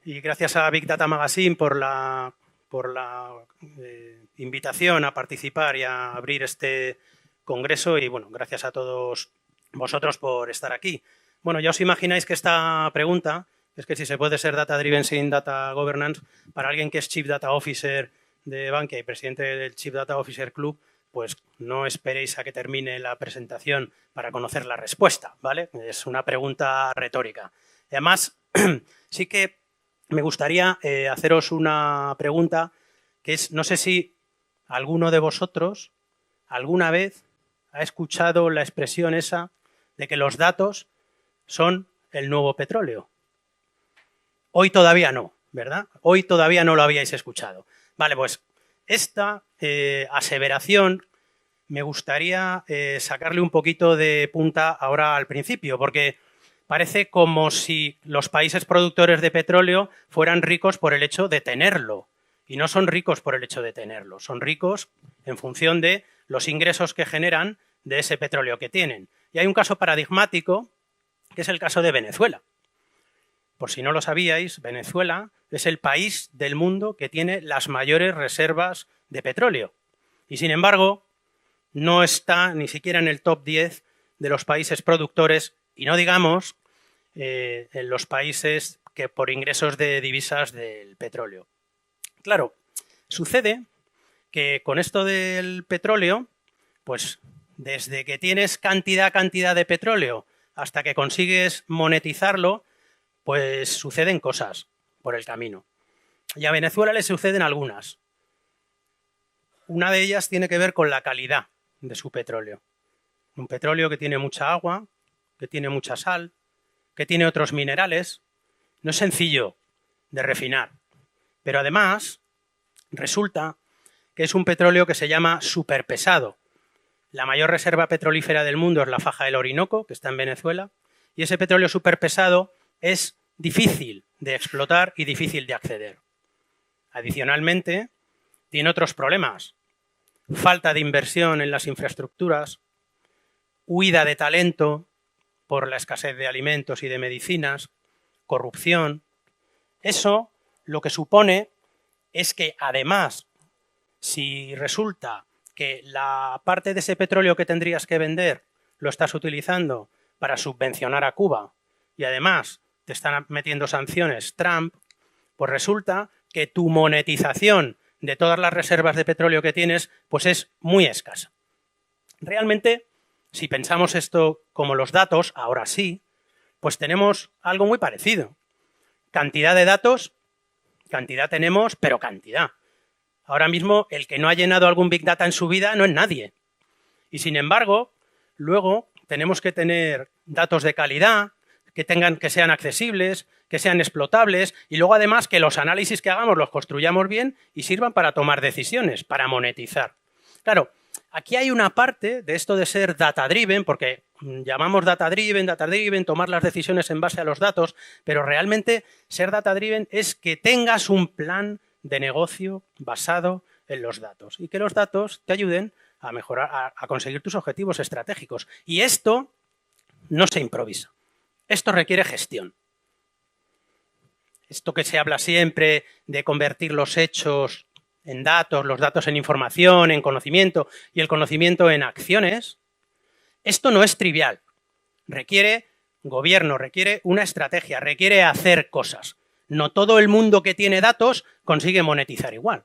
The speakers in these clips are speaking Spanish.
Y gracias a Big Data Magazine por la invitación a participar y a abrir este congreso y, bueno, gracias a todos vosotros por estar aquí. Bueno, ya os imagináis que esta pregunta, es que si se puede ser data driven sin data governance, para alguien que es Chief Data Officer de Bankia y presidente del Chief Data Officer Club, pues no esperéis a que termine la presentación para conocer la respuesta, ¿vale? Es una pregunta retórica. Además, sí que me gustaría haceros una pregunta que es, no sé si alguno de vosotros alguna vez ha escuchado la expresión esa de que los datos son el nuevo petróleo. Hoy todavía no, ¿verdad? Hoy todavía no lo habíais escuchado. Vale, pues esta aseveración me gustaría sacarle un poquito de punta ahora al principio, porque parece como si los países productores de petróleo fueran ricos por el hecho de tenerlo. Y no son ricos por el hecho de tenerlo, son ricos en función de los ingresos que generan de ese petróleo que tienen. Y hay un caso paradigmático, que es el caso de Venezuela. Por si no lo sabíais, Venezuela es el país del mundo que tiene las mayores reservas de petróleo. Y sin embargo, no está ni siquiera en el top 10 de los países productores, y no digamos en los países que por ingresos de divisas del petróleo. Claro, sucede que con esto del petróleo, pues desde que tienes cantidad de petróleo hasta que consigues monetizarlo, pues suceden cosas por el camino. Y a Venezuela le suceden algunas. Una de ellas tiene que ver con la calidad de su petróleo. Un petróleo que tiene mucha agua, que tiene mucha sal, que tiene otros minerales. No es sencillo de refinar. Pero además, resulta que es un petróleo que se llama superpesado. La mayor reserva petrolífera del mundo es la faja del Orinoco, que está en Venezuela, y ese petróleo superpesado es difícil de explotar y difícil de acceder. Adicionalmente, tiene otros problemas. Falta de inversión en las infraestructuras, huida de talento por la escasez de alimentos y de medicinas, corrupción. Eso lo que supone es que, además, si resulta que la parte de ese petróleo que tendrías que vender lo estás utilizando para subvencionar a Cuba y además te están metiendo sanciones Trump, pues resulta que tu monetización de todas las reservas de petróleo que tienes pues es muy escasa. Realmente, si pensamos esto como los datos, ahora sí, pues tenemos algo muy parecido. Cantidad de datos, cantidad tenemos, pero cantidad. Ahora mismo, el que no ha llenado algún Big Data en su vida no es nadie. Y sin embargo, luego tenemos que tener datos de calidad, que sean accesibles, que sean explotables y luego además que los análisis que hagamos los construyamos bien y sirvan para tomar decisiones, para monetizar. Claro, aquí hay una parte de esto de ser data-driven, porque llamamos data-driven, tomar las decisiones en base a los datos, pero realmente ser data-driven es que tengas un plan de negocio basado en los datos y que los datos te ayuden a mejorar, a conseguir tus objetivos estratégicos. Y esto no se improvisa. Esto requiere gestión. Esto que se habla siempre de convertir los hechos en datos, los datos en información, en conocimiento y el conocimiento en acciones, esto no es trivial. Requiere gobierno, requiere una estrategia, requiere hacer cosas. No todo el mundo que tiene datos consigue monetizar igual.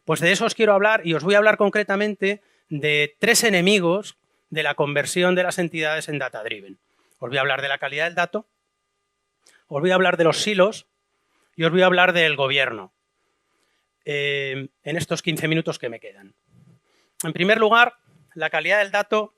Pues de eso os quiero hablar y os voy a hablar concretamente de 3 enemigos de la conversión de las entidades en data-driven. Os voy a hablar de la calidad del dato, os voy a hablar de los silos y os voy a hablar del gobierno en estos 15 minutos que me quedan. En primer lugar, la calidad del dato,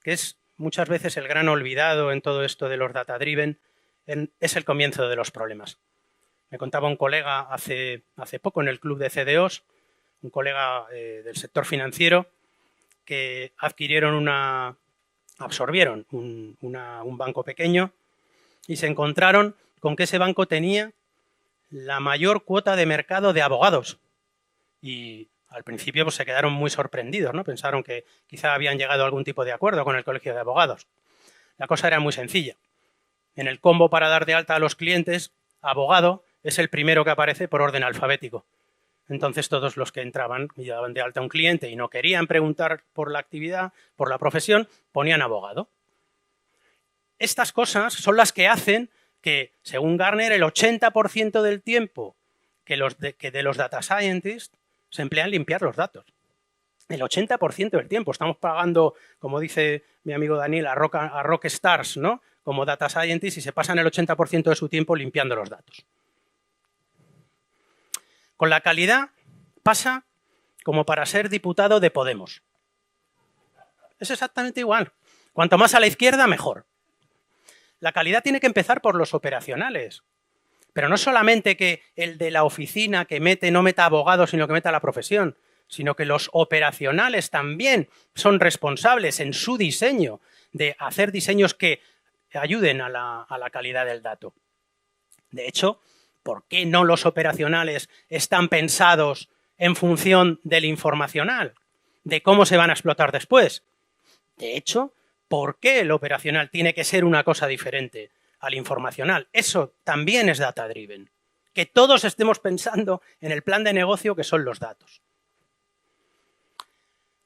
que es muchas veces el gran olvidado en todo esto de los data-driven, es el comienzo de los problemas. Me contaba un colega hace poco en el club de CDOs, un colega del sector financiero, que absorbieron un banco pequeño y se encontraron con que ese banco tenía la mayor cuota de mercado de abogados. Y al principio pues, se quedaron muy sorprendidos, ¿no? Pensaron que quizá habían llegado a algún tipo de acuerdo con el colegio de abogados. La cosa era muy sencilla. En el combo para dar de alta a los clientes, abogado es el primero que aparece por orden alfabético. Entonces todos los que entraban y daban de alta a un cliente y no querían preguntar por la actividad, por la profesión, ponían abogado. Estas cosas son las que hacen que, según Gartner, el 80% del tiempo que de los data scientists se emplea en limpiar los datos. El 80% del tiempo. Estamos pagando, como dice mi amigo Daniel, a rock stars, ¿no?, como data scientists, y se pasan el 80% de su tiempo limpiando los datos. Con la calidad pasa como para ser diputado de Podemos. Es exactamente igual. Cuanto más a la izquierda, mejor. La calidad tiene que empezar por los operacionales. Pero no solamente que el de la oficina que no meta abogados, sino que meta la profesión, sino que los operacionales también son responsables en su diseño de hacer diseños que ayuden a la calidad del dato. De hecho, ¿por qué no los operacionales están pensados en función del informacional, de cómo se van a explotar después? De hecho, ¿por qué el operacional tiene que ser una cosa diferente al informacional? Eso también es data driven. Que todos estemos pensando en el plan de negocio que son los datos.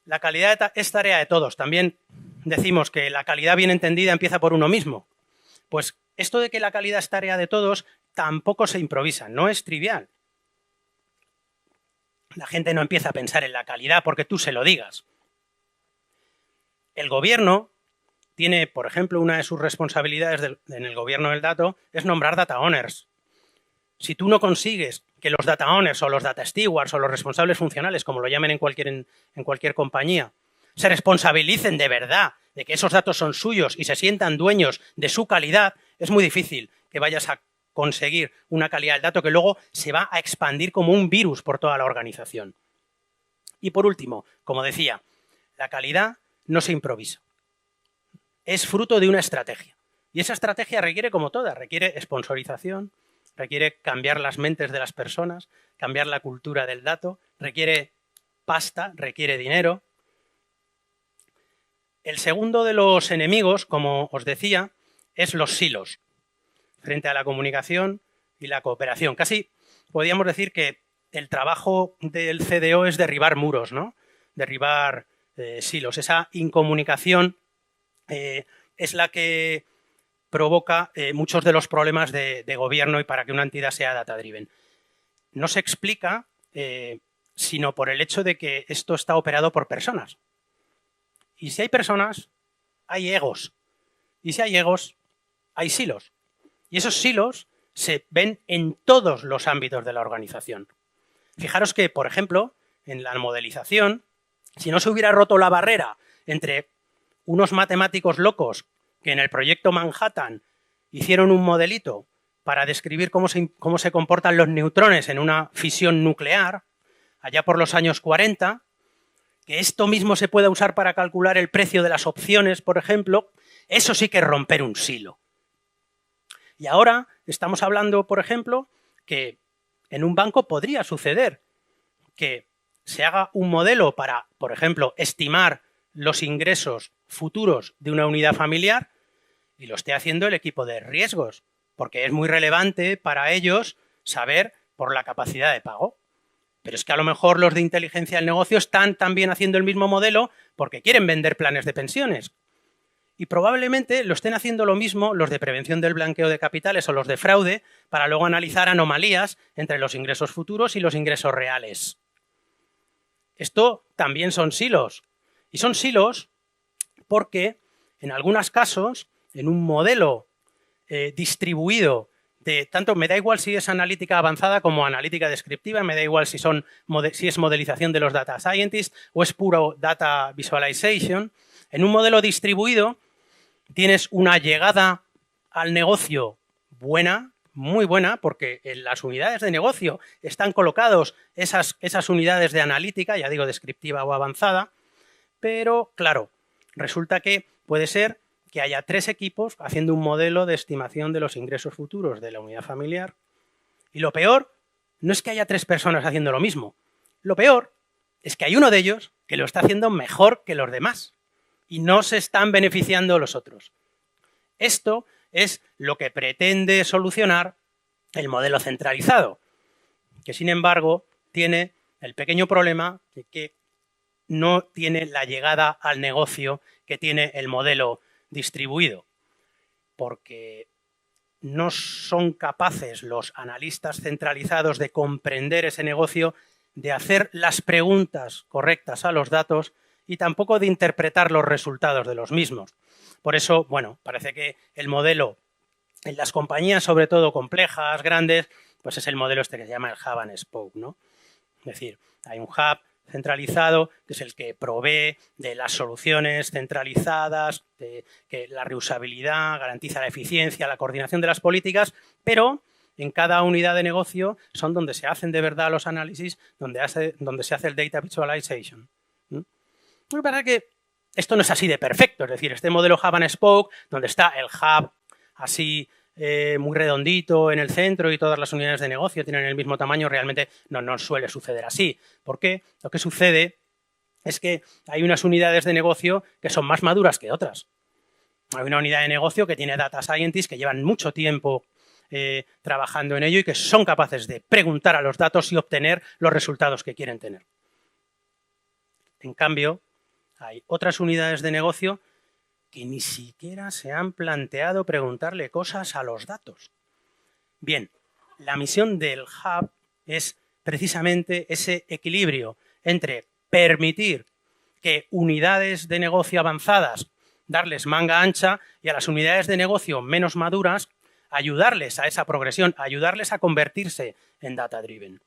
La calidad es tarea de todos. También decimos que la calidad bien entendida empieza por uno mismo. Pues esto de que la calidad es tarea de todos tampoco se improvisa, no es trivial. La gente no empieza a pensar en la calidad porque tú se lo digas. El gobierno tiene, por ejemplo, una de sus responsabilidades en el gobierno del dato es nombrar data owners. Si tú no consigues que los data owners o los data stewards o los responsables funcionales, como lo llamen en cualquier compañía, se responsabilicen de verdad de que esos datos son suyos y se sientan dueños de su calidad, es muy difícil que vayas a conseguir una calidad del dato que luego se va a expandir como un virus por toda la organización. Y por último, como decía, la calidad no se improvisa. Es fruto de una estrategia. Y esa estrategia requiere, como toda, requiere sponsorización, requiere cambiar las mentes de las personas, cambiar la cultura del dato, requiere pasta, requiere dinero. El segundo de los enemigos, como os decía, es los silos frente a la comunicación y la cooperación. Casi podríamos decir que el trabajo del CDO es derribar muros, ¿no? Derribar silos. Esa incomunicación es la que provoca muchos de los problemas de gobierno y para que una entidad sea data-driven. No se explica sino por el hecho de que esto está operado por personas. Y si hay personas, hay egos. Y si hay egos, hay silos. Y esos silos se ven en todos los ámbitos de la organización. Fijaros que, por ejemplo, en la modelización, si no se hubiera roto la barrera entre unos matemáticos locos que en el proyecto Manhattan hicieron un modelito para describir cómo se comportan los neutrones en una fisión nuclear, allá por los años 40, que esto mismo se pueda usar para calcular el precio de las opciones, por ejemplo, eso sí que es romper un silo. Y ahora estamos hablando, por ejemplo, que en un banco podría suceder que se haga un modelo para, por ejemplo, estimar los ingresos futuros de una unidad familiar y lo esté haciendo el equipo de riesgos, porque es muy relevante para ellos saber por la capacidad de pago. Pero es que a lo mejor los de inteligencia del negocio están también haciendo el mismo modelo porque quieren vender planes de pensiones. Y probablemente lo estén haciendo lo mismo los de prevención del blanqueo de capitales o los de fraude para luego analizar anomalías entre los ingresos futuros y los ingresos reales. Esto también son silos. Y son silos porque en algunos casos, en un modelo distribuido de tanto, me da igual si es analítica avanzada como analítica descriptiva, me da igual si es modelización de los data scientists o es puro data visualization. En un modelo distribuido tienes una llegada al negocio buena, muy buena, porque en las unidades de negocio están colocados esas unidades de analítica, ya digo descriptiva o avanzada, pero claro, resulta que puede ser que haya 3 equipos haciendo un modelo de estimación de los ingresos futuros de la unidad familiar. Y lo peor no es que haya 3 personas haciendo lo mismo. Lo peor es que hay uno de ellos que lo está haciendo mejor que los demás y no se están beneficiando los otros. Esto es lo que pretende solucionar el modelo centralizado, que sin embargo tiene el pequeño problema de que no tiene la llegada al negocio que tiene el modelo distribuido, porque no son capaces los analistas centralizados de comprender ese negocio, de hacer las preguntas correctas a los datos y tampoco de interpretar los resultados de los mismos. Por eso, bueno, parece que el modelo en las compañías, sobre todo complejas, grandes, pues es el modelo este que se llama el hub and spoke, ¿no? Es decir, hay un hub centralizado, que es el que provee de las soluciones centralizadas, de que la reusabilidad, garantiza la eficiencia, la coordinación de las políticas, pero en cada unidad de negocio son donde se hacen de verdad los análisis, donde se hace el data visualization. Lo que pasa es que esto no es así de perfecto, es decir, este modelo hub and spoke, donde está el hub así muy redondito en el centro y todas las unidades de negocio tienen el mismo tamaño, realmente no suele suceder así. ¿Por qué? Lo que sucede es que hay unas unidades de negocio que son más maduras que otras. Hay una unidad de negocio que tiene data scientists que llevan mucho tiempo trabajando en ello y que son capaces de preguntar a los datos y obtener los resultados que quieren tener. En cambio, hay otras unidades de negocio que ni siquiera se han planteado preguntarle cosas a los datos. Bien, la misión del hub es precisamente ese equilibrio entre permitir que unidades de negocio avanzadas, darles manga ancha, y a las unidades de negocio menos maduras, ayudarles a esa progresión, ayudarles a convertirse en data driven.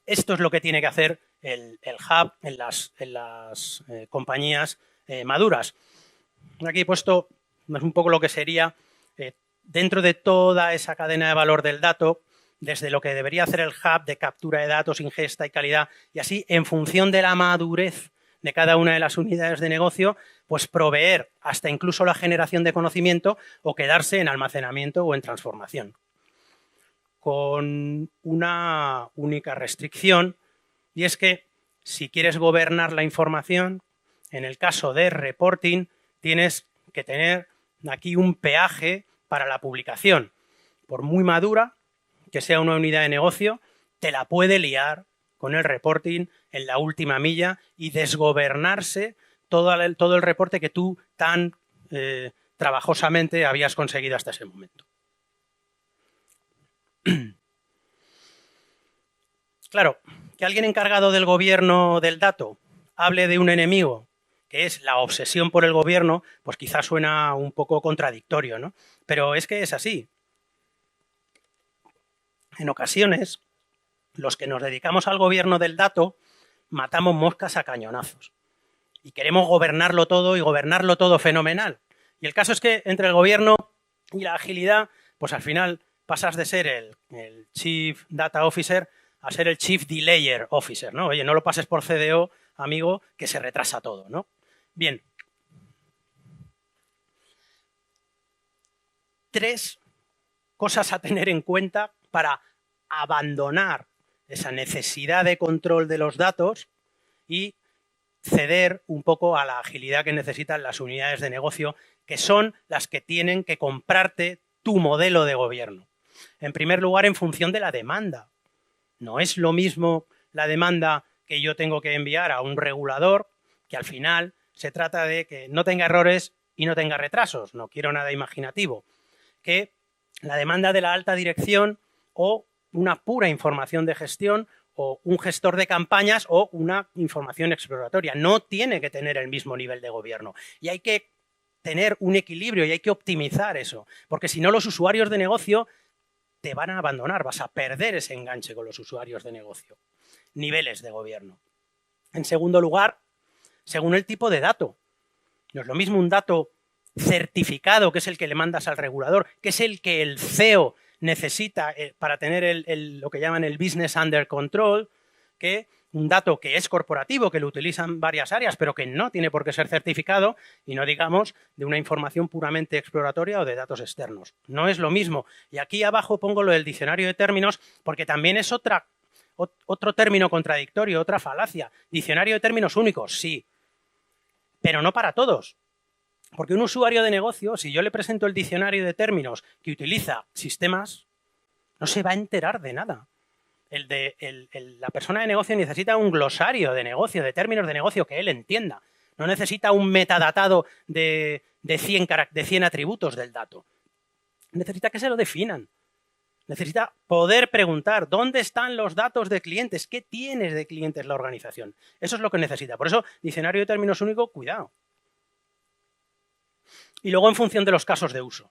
Esto es lo que tiene que hacer el hub en las compañías maduras. Aquí he puesto un poco lo que sería dentro de toda esa cadena de valor del dato, desde lo que debería hacer el hub de captura de datos, ingesta y calidad, y así en función de la madurez de cada una de las unidades de negocio, pues proveer hasta incluso la generación de conocimiento o quedarse en almacenamiento o en transformación. Con una única restricción, y es que si quieres gobernar la información, en el caso de reporting, tienes que tener aquí un peaje para la publicación. Por muy madura que sea una unidad de negocio, te la puede liar con el reporting en la última milla y desgobernarse todo el reporte que tú tan trabajosamente habías conseguido hasta ese momento. Claro, que alguien encargado del gobierno del dato hable de un enemigo que es la obsesión por el gobierno, pues quizás suena un poco contradictorio, ¿no? Pero es que es así. En ocasiones, los que nos dedicamos al gobierno del dato matamos moscas a cañonazos y queremos gobernarlo todo y gobernarlo todo fenomenal. Y el caso es que entre el gobierno y la agilidad, pues al final pasas de ser el Chief Data Officer a ser el Chief Delayer Officer, ¿no? Oye, no lo pases por CDO, amigo, que se retrasa todo, ¿no? Bien. 3 cosas a tener en cuenta para abandonar esa necesidad de control de los datos y ceder un poco a la agilidad que necesitan las unidades de negocio, que son las que tienen que comprarte tu modelo de gobierno. En primer lugar, en función de la demanda. No es lo mismo la demanda que yo tengo que enviar a un regulador, que al final se trata de que no tenga errores y no tenga retrasos, no quiero nada imaginativo, que la demanda de la alta dirección o una pura información de gestión o un gestor de campañas o una información exploratoria. No tiene que tener el mismo nivel de gobierno y hay que tener un equilibrio y hay que optimizar eso, porque si no los usuarios de negocio te van a abandonar, vas a perder ese enganche con los usuarios de negocio. Niveles de gobierno. En segundo lugar, según el tipo de dato. No es lo mismo un dato certificado, que es el que le mandas al regulador, que es el que el CEO necesita para tener lo que llaman el business under control, que un dato que es corporativo, que lo utilizan varias áreas, pero que no tiene por qué ser certificado, y no digamos de una información puramente exploratoria o de datos externos. No es lo mismo. Y aquí abajo pongo lo del diccionario de términos, porque también es otro término contradictorio, otra falacia. Diccionario de términos únicos, sí, pero no para todos. Porque un usuario de negocio, si yo le presento el diccionario de términos que utiliza sistemas No se va a enterar de nada. La persona de negocio necesita un glosario de negocio, de términos de negocio que él entienda. No necesita un metadatado de 100 atributos del dato. Necesita que se lo definan. Necesita poder preguntar dónde están los datos de clientes, qué tienes de clientes la organización. Eso es lo que necesita. Por eso, diccionario de términos único, cuidado. Y luego en función de los casos de uso.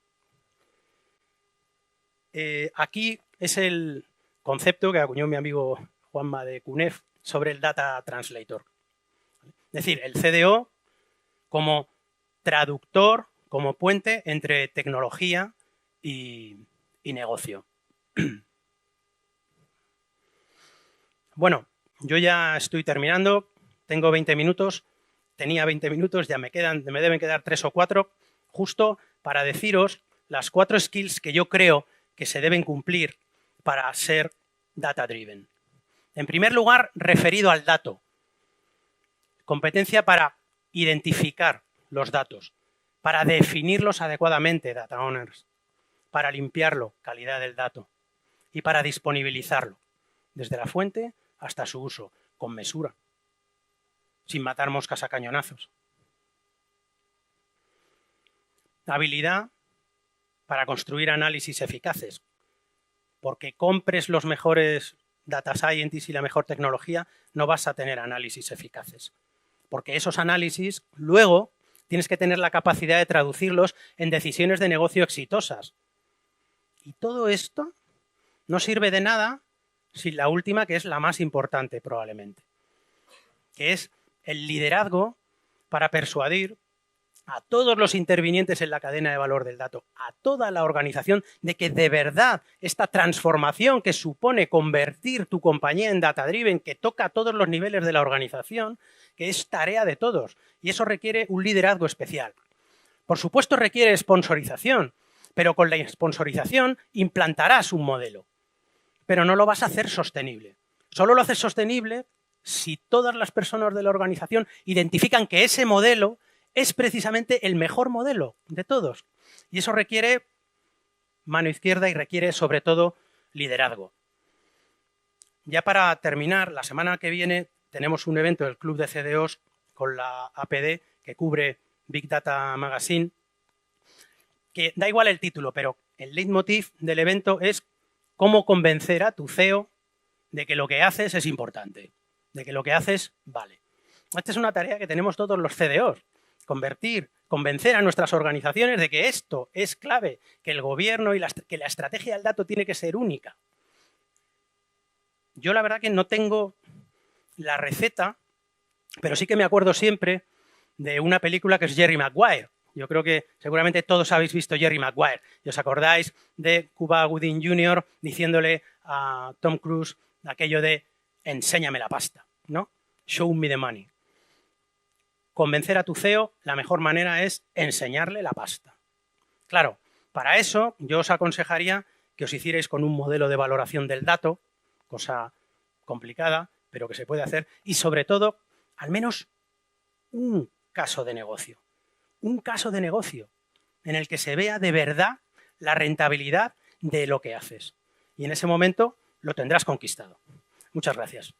Aquí es el concepto que acuñó mi amigo Juanma de CUNEF sobre el Data Translator. Es decir, el CDO como traductor, como puente entre tecnología y negocio. Bueno, yo ya estoy terminando, tengo 20 minutos, tenía 20 minutos, ya me deben quedar 3 o 4, justo para deciros las 4 skills que yo creo que se deben cumplir para ser data-driven. En primer lugar, referido al dato. Competencia para identificar los datos, para definirlos adecuadamente, data owners, para limpiarlo, calidad del dato, y para disponibilizarlo, desde la fuente hasta su uso, con mesura, sin matar moscas a cañonazos. Habilidad para construir análisis eficaces, porque compres los mejores data scientists y la mejor tecnología, no vas a tener análisis eficaces. Porque esos análisis, luego, tienes que tener la capacidad de traducirlos en decisiones de negocio exitosas. Y todo esto no sirve de nada sin la última, que es la más importante probablemente, que es el liderazgo para persuadir a todos los intervinientes en la cadena de valor del dato, a toda la organización, de que de verdad esta transformación que supone convertir tu compañía en data-driven, que toca a todos los niveles de la organización, que es tarea de todos. Y eso requiere un liderazgo especial. Por supuesto requiere sponsorización, pero con la sponsorización implantarás un modelo, pero no lo vas a hacer sostenible. Solo lo haces sostenible si todas las personas de la organización identifican que ese modelo es precisamente el mejor modelo de todos. Y eso requiere mano izquierda y requiere, sobre todo, liderazgo. Ya para terminar, la semana que viene tenemos un evento del Club de CDOs con la APD que cubre Big Data Magazine, que da igual el título, pero el leitmotiv del evento es cómo convencer a tu CEO de que lo que haces es importante, de que lo que haces vale. Esta es una tarea que tenemos todos los CDOs. Convencer a nuestras organizaciones de que esto es clave, que el gobierno y que la estrategia del dato tiene que ser única. Yo la verdad que no tengo la receta, pero sí que me acuerdo siempre de una película que es Jerry Maguire. Yo creo que seguramente todos habéis visto Jerry Maguire. ¿Y os acordáis de Cuba Gooding Jr. diciéndole a Tom Cruise aquello de enséñame la pasta, ¿no? Show me the money. Convencer a tu CEO, la mejor manera es enseñarle la pasta. Claro, para eso yo os aconsejaría que os hicierais con un modelo de valoración del dato, cosa complicada, pero que se puede hacer, y sobre todo, al menos un caso de negocio. Un caso de negocio en el que se vea de verdad la rentabilidad de lo que haces. Y en ese momento lo tendrás conquistado. Muchas gracias.